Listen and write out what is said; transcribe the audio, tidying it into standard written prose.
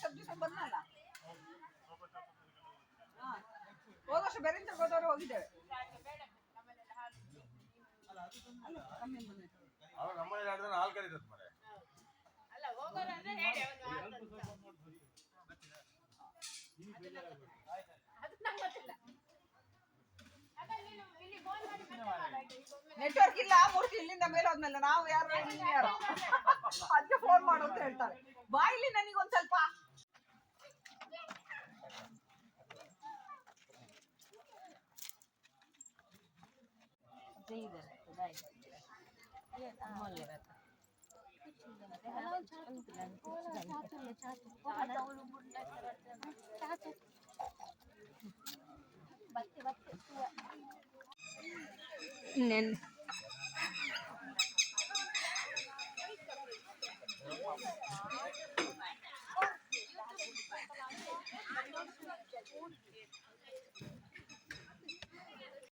ಸ್ವಲ್ಪ ದಿವಸ ಬಂದಲ್ಲ. ಹೋದ ವರ್ಷ ಬೇರೆ ಹೋದವರು ಹೋಗಿದ್ದೇವೆ. ನೆಟ್ವರ್ಕ್ ಇಲ್ಲ ಮೂರ್ತಿ ಇಲ್ಲಿಂದ ಮೇಲೆ ಹೋದ್ಮೇಲೆ ನಾವು ಯಾರು ಅದಕ್ಕೆ ಫೋನ್ ಮಾಡು ಅಂತ ಹೇಳ್ತಾರೆ. ಬಾಯಿಲಿ ನನಗೊಂದ್ ಸ್ವಲ್ಪ ನೆನ್